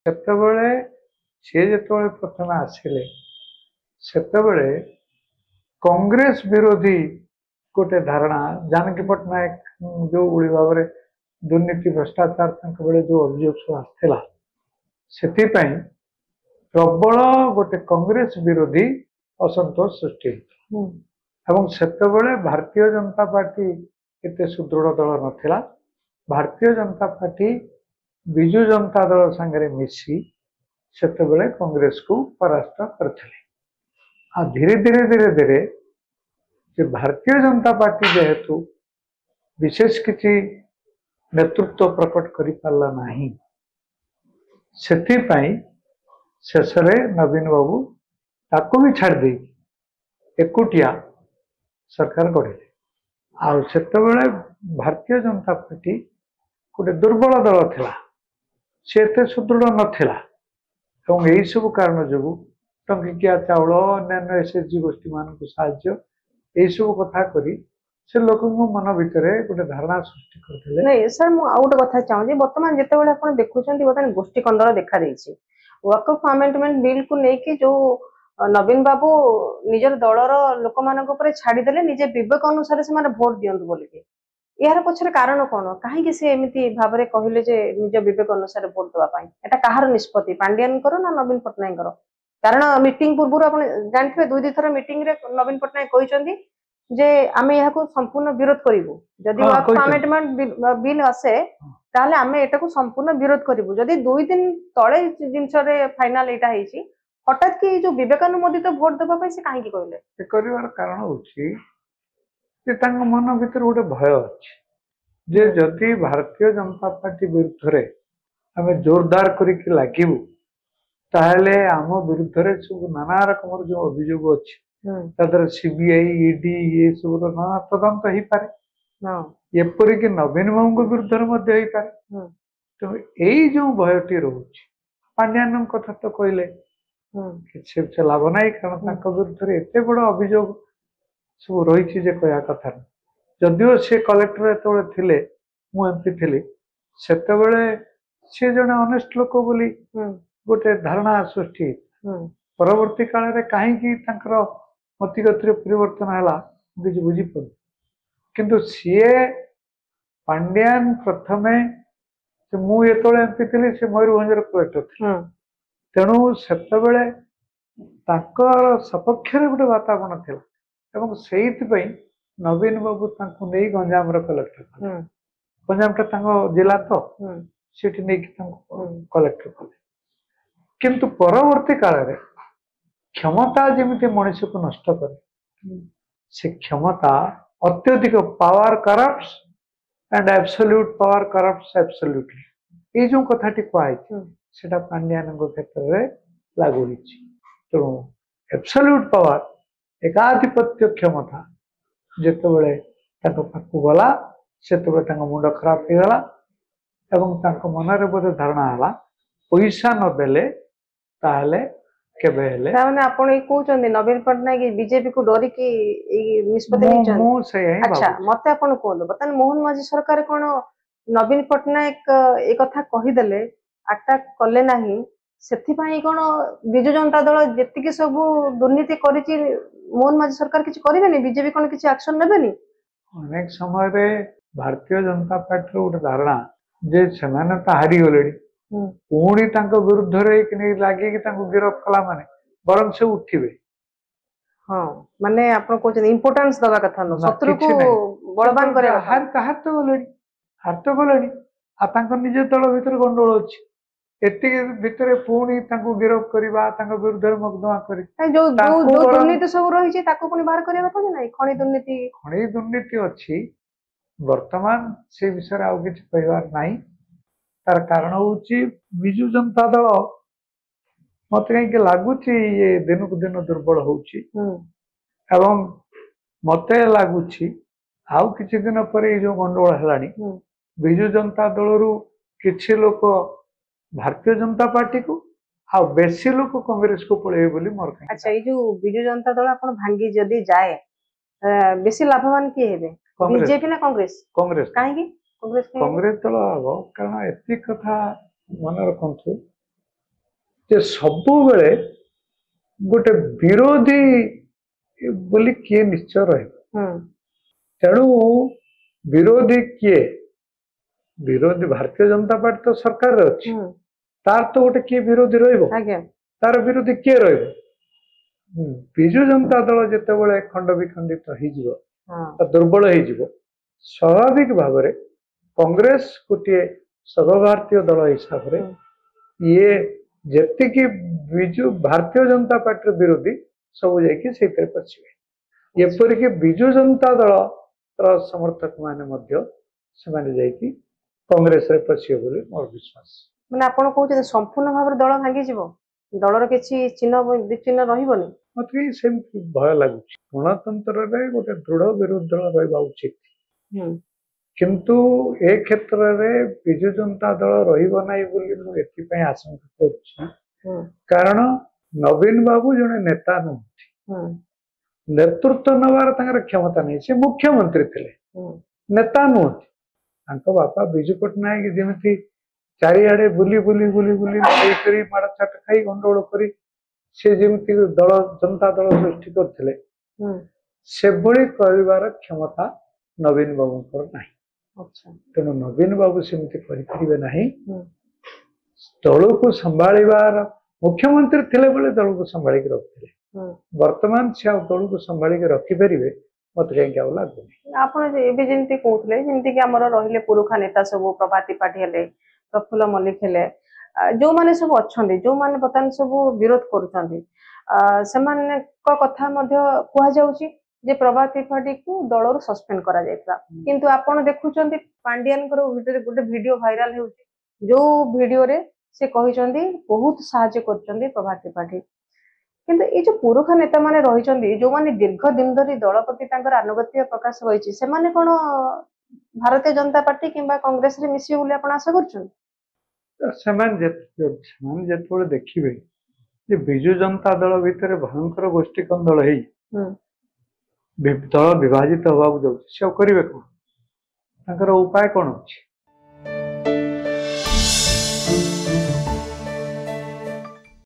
ସେତେବେଳେ ସିଏ ଯେତେବେଳେ ପ୍ରଥମେ ଆସିଲେ ସେତେବେଳେ କଂଗ୍ରେସ ବିରୋଧୀ ଗୋଟେ ଧାରଣା ଜାନକୀ ପଟ୍ଟନାୟକ ଯୋଉଭଳି ଭାବରେ ଦୁର୍ନୀତି ଭ୍ରଷ୍ଟାଚାର ତାଙ୍କ ବେଳେ ଯୋଉ ଅଭିଯୋଗ ସବୁ ଆସିଥିଲା ସେଥିପାଇଁ ପ୍ରବଳ ଗୋଟେ କଂଗ୍ରେସ ବିରୋଧୀ ଅସନ୍ତୋଷ ସୃଷ୍ଟି ହେଇଥିଲା ଏବଂ ସେତେବେଳେ ଭାରତୀୟ ଜନତା ପାର୍ଟି ଏତେ ସୁଦୃଢ ଦଳ ନଥିଲା। ଭାରତୀୟ ଜନତା ପାର୍ଟି ବିଜୁ ଜନତା ଦଳ ସାଙ୍ଗରେ ମିଶି ସେତେବେଳେ କଂଗ୍ରେସକୁ ପରାସ୍ତ କରିଥିଲେ। ଆଉ ଧୀରେ ଧୀରେ ଧୀରେ ଧୀରେ ଯେ ଭାରତୀୟ ଜନତା ପାର୍ଟି ଯେହେତୁ ବିଶେଷ କିଛି ନେତୃତ୍ୱ ପ୍ରକଟ କରିପାରିଲା ନାହିଁ ସେଥିପାଇଁ ଶେଷରେ ନବୀନ ବାବୁ ତାକୁ ବି ଛାଡ଼ି ଦେଇକି ଏକୁଟିଆ ସରକାର ଗଢ଼ିଲେ। ଆଉ ସେତେବେଳେ ଭାରତୀୟ ଜନତା ପାର୍ଟି ଗୋଟେ ଦୁର୍ବଳ ଦଳ ଥିଲା, ସେ ଏତେ ସୁଦୃଢ଼ ନଥିଲା ଏବଂ ଏହି ସବୁ କାରଣ ଯୋଗୁଁ ଟଙ୍କିକିଆ ଚାଉଳ ଅନ୍ୟାନ୍ୟ ଏସଏଚଜି ଗୋଷ୍ଠୀ ମାନଙ୍କୁ ସାହାଯ୍ୟ ଏଇସବୁ କଥା କରି ସେ ଲୋକଙ୍କ ମନ ଭିତରେ ଗୋଟେ ଧାରଣା ସୃଷ୍ଟି କରିଥିଲେ। ନାଇଁ ସାର୍, ମୁଁ ଆଉ ଗୋଟେ କଥା ଚାହୁଁଛି, ବର୍ତ୍ତମାନ ଯେତେବେଳେ ଆପଣ ଦେଖୁଛନ୍ତି ବର୍ତ୍ତମାନ ଗୋଷ୍ଠୀ କନ୍ଦଳ ଦେଖାଦେଇଛି, ୱାକଫ ଆମେଣ୍ଡମେଣ୍ଟ ବିଲକୁ ନେଇକି ଯୋଉ ନବୀନ ବାବୁ ନିଜର ଦଳର ଲୋକମାନଙ୍କ ଉପରେ ଛାଡ଼ିଦେଲେ, ନିଜେ ବିବେକ ଅନୁସାରେ ସେମାନେ ଭୋଟ ଦିଅନ୍ତୁ ବୋଲିକି, ଏହାର ପଛରେ କାରଣ କଣ? କାହିଁକି ସେ ଏମିତି ଭାବରେ କହିଲେ ଯେ ନିଜ ବିବେକ ଅନୁସାରେ ଭୋଟ ଦେବା ପାଇଁ? ଏଟା କାହାର ନିଷ୍ପତ୍ତି, ପାଣ୍ଡିଆନଙ୍କର ନା ନବୀନ ପଟ୍ଟନାୟକଙ୍କର? କାରଣ ମିଟିଂ ପୂର୍ବରୁ ଆପଣ ଜାଣିଥିବେ, ଦୁଇ ଥର ମିଟିଂରେ ନବୀନ ପଟ୍ଟନାୟକ କହିଛନ୍ତି ଯେ ଆମେ ଏହାକୁ ସମ୍ପୂର୍ଣ୍ଣ ବିରୋଧ କରିବୁ, ଯଦି ୱାକଫ ଆମେଣ୍ଡମେଣ୍ଟ ବିଲ୍ ଆସେ ତାହେଲେ ଆମେ ଏଟାକୁ ସମ୍ପୂର୍ଣ୍ଣ ବିରୋଧ କରିବୁ। ଯଦି 2 ଦିନ ତଳେ ଜିନିଷରେ ଫାଇନାଲ ଏଇଟା ହେଇଛି, ହଠାତ୍ କି ଯୋଉ ବିବେକାନୁମୋଦିତ ଭୋଟ ଦେବା ପାଇଁ ସେ କାହିଁକି କହିଲେ? ସେ କରିବାର କାରଣ ହଉଛି ଯେ ତାଙ୍କ ମନ ଭିତରେ ଗୋଟେ ଭୟ ଅଛି ଯେ ଯଦି ଭାରତୀୟ ଜନତା ପାର୍ଟି ବିରୁଦ୍ଧରେ ଆମେ ଜୋରଦାର କରିକି ଲାଗିବୁ ତାହେଲେ ଆମ ବିରୁଦ୍ଧରେ ସବୁ ନାନା ରକମର ଯୋଉ ଅଭିଯୋଗ ଅଛି ତା ଦ୍ୱାରା ସିବିଆଇ ଇଡି ଏ ସବୁର ନାନା ତଦନ୍ତ ହେଇପାରେ, ଏପରିକି ନବୀନ ବାବୁଙ୍କ ବିରୁଦ୍ଧରେ ମଧ୍ୟ ହେଇପାରେ। ତେଣୁ ଏଇ ଯୋଉ ଭୟଟି ରହୁଛି, ପାଣ୍ଡିଆନଙ୍କ କଥା ତ କହିଲେ କିଛି ଲାଭ ନାହିଁ, କାରଣ ତାଙ୍କ ବିରୁଦ୍ଧରେ ଏତେ ବଡ ଅଭିଯୋଗ ସବୁ ରହିଛି ଯେ କହିବା କଥା ନାହିଁ। ଯଦିଓ ସେ କଲେକ୍ଟର ଯେତେବେଳେ ଥିଲେ, ମୁଁ ଏମପି ଥିଲି, ସେତେବେଳେ ସେ ଜଣେ ଅନେଷ୍ଟ ଲୋକ ବୋଲି ଗୋଟେ ଧାରଣା ସୃଷ୍ଟି ପରବର୍ତ୍ତୀ କାଳରେ କାହିଁକି ତାଙ୍କର ମତିଗତିରେ ପରିବର୍ତ୍ତନ ହେଲା ମୁଁ କିଛି ବୁଝିପାରୁନି। କିନ୍ତୁ ସିଏ ପାଣ୍ଡିଆନ ପ୍ରଥମେ, ମୁଁ ଯେତେବେଳେ ଏମପି ଥିଲି ସେ ମୟୂରଭଞ୍ଜର କଲେକ୍ଟର ଥିଲେ, ତେଣୁ ସେତେବେଳେ ତାଙ୍କର ସପକ୍ଷରେ ଗୋଟେ ବାତାବରଣ ଥିଲା ଏବଂ ସେଇଥିପାଇଁ ନବୀନ ବାବୁ ତାଙ୍କୁ ନେଇ ଗଞ୍ଜାମର କଲେକ୍ଟର କଲେ। ଗଞ୍ଜାମଟା ତାଙ୍କ ଜିଲ୍ଲା ତ ସେଠି ନେଇକି ତାଙ୍କୁ କଲେକ୍ଟର କଲେ। କିନ୍ତୁ ପରବର୍ତ୍ତୀ କାଳରେ କ୍ଷମତା ଯେମିତି ମଣିଷକୁ ନଷ୍ଟ କରେ, ସେ କ୍ଷମତା ଅତ୍ୟଧିକ ପାୱାର କରପ୍ଟସ୍ ଆଣ୍ଡ ଆବସଲ୍ୟୁଟ ପାୱାର କରପ୍ଟସ୍ ଆବସଲ୍ୟୁଟଲି, ଏଇ ଯୋଉ କଥାଟି କୁହାଯାଇଛି ସେଟା ପାଣ୍ଡିଆନଙ୍କ କ୍ଷେତ୍ରରେ ଲାଗୁ ହେଇଛି। ତେଣୁ ଆବସଲ୍ୟୁଟ ପାୱାର, ଏକାଧିପତ୍ୟ କ୍ଷମତା ଯେତେବେଳେ ତାଙ୍କ ପାଖକୁ ଗଲା ସେତେବେଳେ ତାଙ୍କ ମୁଣ୍ଡ ଖରାପ ହେଇଗଲା ଏବଂ ତାଙ୍କ ମନରେ ବୋଧେ ଧାରଣା ହେଲା ପଇସା ନଦେଲେ ତାହେଲେ କେବେ ହେଲେ। ତାମାନେ ଆପଣ ଏଇ କହୁଛନ୍ତି ନବୀନ ପଟ୍ଟନାୟକ ବିଜେପି କୁ ଡରିକି ଏଇ ନିଷ୍ପତ୍ତି ନେଇଛନ୍ତି? ମୁଁ ସେଇଆ ହିଁ ଆଚ୍ଛା, ଭାବୁଛି। ମତେ ଆପଣ କୁହନ୍ତୁ, ବର୍ତ୍ତମାନ ମୋହନ ମାଝୀ ସରକାର କଣ ନବୀନ ପଟ୍ଟନାୟକ ଏ କଥା କହିଦେଲେ, ଆଟାକ୍ କଲେ ନାହିଁ, ସେଥିପାଇଁ କଣ ବିଜୁ ଜନତା ଦଳ ଯେତିକି ସବୁ ଦୁର୍ନୀତି କରିଛି ମୋହନ ମାଝୀ ସରକାର କିଛି କରିବେନି? ବିଜେପି କଣ କିଛି ଆକ୍ସନ ନେବେନି? ଅନେକ ସମୟରେ ଭାରତୀୟ ଜନତା ପାର୍ଟିର ଗୋଟେ ଧାରଣା ଯେ ସେମାନେ ତ ହାରିଗଲେଣି, ପୁଣି ତାଙ୍କ ବିରୁଦ୍ଧରେ ଲାଗିକି ତାଙ୍କୁ ଗିରଫ କଲା ମାନେ ବରଂ ସେ ଉଠିବେ। ହଁ, ମାନେ ଆପଣ କହୁଛନ୍ତି ଇମ୍ପୋର୍ଟାନ୍ସ ଦବା କଥା ନୁହଁ, ଶତ୍ରୁକୁ ବଳବାନ କରିବା କଥା। ହାର ତ ଗଲେଣି ଆଉ ତାଙ୍କ ନିଜ ଦଳ ଭିତରେ ଗଣ୍ଡଗୋଳ ଅଛି, ଏତିକି ଭିତରେ ପୁଣି ତାଙ୍କୁ ଗିରଫ କରିବା, ତାଙ୍କ ବିରୁଦ୍ଧରେ ମକଦ୍ଦମା କରି ଯୋଉ ଦୁର୍ନୀତି ସବୁ ରହିଛି ତାକୁ ପୁଣି ବାହାର କରିବା କଥା କି ନାହିଁ? ଖଣି ଦୁର୍ନୀତି ଅଛି, ବର୍ତ୍ତମାନ ସେ ବିଷୟରେ ଆଉ କିଛି କହିବାର ନାହିଁ। ତାର କାରଣ ହଉଛି ବିଜୁ ଜନତା ଦଳ ମତେ କାହିଁକି ଲାଗୁଛି ଇଏ ଦିନକୁ ଦିନ ଦୁର୍ବଳ ହଉଛି ଏବଂ ମତେ ଲାଗୁଛି ଆଉ କିଛି ଦିନ ପରେ ଏଇ ଯୋଉ ଗଣ୍ଡଗୋଳ ହେଲାଣି, ବିଜୁ ଜନତା ଦଳରୁ କିଛି ଲୋକ ଭାରତୀୟ ଜନତା ପାର୍ଟିକୁ ଆଉ ବେଶୀ ଲୋକ କଂଗ୍ରେସକୁ ପଳେଇବେ ବୋଲି ମୋର। ଆଚ୍ଛା, ଏଇ ଯୋଉ ବିଜୁ ଜନତା ଦଳ ଆପଣ ଭାଙ୍ଗି ଯଦି ଯାଏ, ବେଶୀ ଲାଭବାନ କିଏ ହେବେ, ବିଜେପି ନା କଂଗ୍ରେସ? କଂଗ୍ରେସ। କାହିଁକି କଂଗ୍ରେସ ଦଳ ହବ? କାରଣ ଏତିକି କଥା ମନେ ରଖନ୍ତୁ, ଯେ ସବୁବେଳେ ଗୋଟେ ବିରୋଧୀ ବୋଲି କିଏ ନିଶ୍ଚୟ ରହିବ। ତେଣୁ ବିରୋଧୀ କିଏ? ବିରୋଧୀ ଭାରତୀୟ ଜନତା ପାର୍ଟି ତ ସରକାରରେ ଅଛି, ତାର ତ ଗୋଟେ କିଏ ବିରୋଧୀ ରହିବ? ତାର ବିରୋଧୀ କିଏ ରହିବ? ବିଜୁ ଜନତା ଦଳ ଯେତେବେଳେ ଖଣ୍ଡ ବିଖଣ୍ଡିତ ହେଇଯିବ, ଦୁର୍ବଳ ହେଇଯିବ, ସ୍ୱାଭାବିକ ଭାବରେ କଂଗ୍ରେସ ଗୋଟିଏ ସର୍ବଭାରତୀୟ ଦଳ ହିସାବରେ ଇଏ ଯେତିକି ବିଜୁ ଭାରତୀୟ ଜନତା ପାର୍ଟିର ବିରୋଧୀ ସବୁ ଯାଇକି ସେଇଥିରେ ପଶିବେ। ଏପରିକି ବିଜୁ ଜନତା ଦଳର ସମର୍ଥକ ମାନେ ମଧ୍ୟ ସେମାନେ ଯାଇକି କଂଗ୍ରେସରେ ପଶିବେ ବୋଲି ମୋର ବିଶ୍ୱାସ। ମାନେ ଆପଣ କହୁଛନ୍ତି ସମ୍ପୂର୍ଣ୍ଣ ଭାବରେ ଦଳ ଭାଙ୍ଗିଯିବ, ଦଳର କିଛି ଚିହ୍ନ ବିଚିହ୍ନ ରହିବନି? ମତେ ସେମିତି ଭୟ ଲାଗୁଛି। ଗଣତନ୍ତ୍ରରେ ଗୋଟେ ଦୃଢ ବିରୋଧୀ ଦଳ ରହିବା ଉଚିତ, କିନ୍ତୁ ଏ କ୍ଷେତ୍ରରେ ବିଜୁ ଜନତା ଦଳ ରହିବ ନାହିଁ ବୋଲି ମୁଁ ଏଥିପାଇଁ ଆଶଙ୍କା କରୁଛି, କାରଣ ନବୀନ ବାବୁ ଜଣେ ନେତା ନୁହନ୍ତି, ନେତୃତ୍ୱ ନେବାର ତାଙ୍କର କ୍ଷମତା ନାହିଁ। ସେ ମୁଖ୍ୟମନ୍ତ୍ରୀ ଥିଲେ, ନେତା ନୁହନ୍ତି। ତାଙ୍କ ବାପା ବିଜୁ ପଟ୍ଟନାୟକ ଯେମିତି ଚାରିଆଡେ ବୁଲି ବୁଲି ବୁଲି ବୁଲି କରି ମାଡ଼ ଚାଟ ଖାଇ ଗଣ୍ଡଗୋଳ କରି ସେ ଯେମିତି ଦଳ ଜନତା ଦଳ ସୃଷ୍ଟି କରିଥିଲେ, ସେଭଳି କରିବାର କ୍ଷମତା ନବୀନ ବାବୁଙ୍କର ନାହିଁ। ତେଣୁ ନବୀନ ବାବୁ ସେମିତି କରିପାରିବେ ନାହିଁ। ଦଳକୁ ସମ୍ଭାଳିବାର ମୁଖ୍ୟମନ୍ତ୍ରୀ ଥିଲେ ବେଳେ ଦଳକୁ ସମ୍ଭାଳିକି ରଖିଥିଲେ, ବର୍ତ୍ତମାନ ସେ ଆଉ ଦଳକୁ ସମ୍ଭାଳିକି ରଖିପାରିବେ ମତେ କାହିଁକି ଆଉ ଲାଗୁନି। ଆପଣ ଏବେ ଯେମିତି କହୁଥିଲେ, ଯେମିତି କି ଆମର ରହିଲେ ପୁରୁଖା ନେତା ସବୁ ପ୍ରଭାତ ତ୍ରିପାଠୀ ହେଲେ, ପ୍ରଫୁଲ୍ଲ ମଲ୍ଲିକ ହେଲେ, ଯୋଉମାନେ ସବୁ ଅଛନ୍ତି, ଯୋଉମାନେ ବର୍ତ୍ତମାନ ସବୁ ବିରୋଧ କରୁଛନ୍ତି, ସେମାନଙ୍କ କଥା ମଧ୍ୟ କୁହାଯାଉଛି ଯେ ପ୍ରଭାତ ତ୍ରିପାଠୀକୁ ଦଳରୁ ସସ୍ପେଣ୍ଡ କରାଯାଇଥିଲା। କିନ୍ତୁ ଆପଣ ଦେଖୁଛନ୍ତି ପାଣ୍ଡିଆନଙ୍କର ଗୋଟେ ଭିଡିଓ ଭାଇରାଲ ହେଉଛି, ଯୋଉ ଭିଡିଓରେ ସେ କହିଛନ୍ତି ବହୁତ ସାହାଯ୍ୟ କରୁଛନ୍ତି ପ୍ରଭାତ ତ୍ରିପାଠୀ। କିନ୍ତୁ ଏଇ ଯୋଉ ପୁରୁଖା ନେତା ମାନେ ରହିଛନ୍ତି, ଯୋଉମାନେ ଦୀର୍ଘ ଦିନ ଧରି ଦଳ ପ୍ରତି ତାଙ୍କର ଆନୁଗତ୍ୟ ପ୍ରକାଶ ରହିଛି, ସେମାନେ କଣ ଭାରତୀୟ ଜନତା ପାର୍ଟି କିମ୍ବା କଂଗ୍ରେସରେ ମିଶିବେ ବୋଲି ଆପଣ ଆଶା କରୁଛନ୍ତି? ସେମାନେ ଯେତେବେଳେ ଦେଖିବେ ଯେ ବିଜୁ ଜନତା ଦଳ ଭିତରେ ଭୟଙ୍କର ଗୋଷ୍ଠୀ କନ୍ଦଳ ହେଇ ଦଳ ବିଭାଜିତ ହେବାକୁ ଯାଉଛି, ସେ ଆଉ କରିବେ କଣ? ତାଙ୍କର ଉପାୟ କଣ ଅଛି?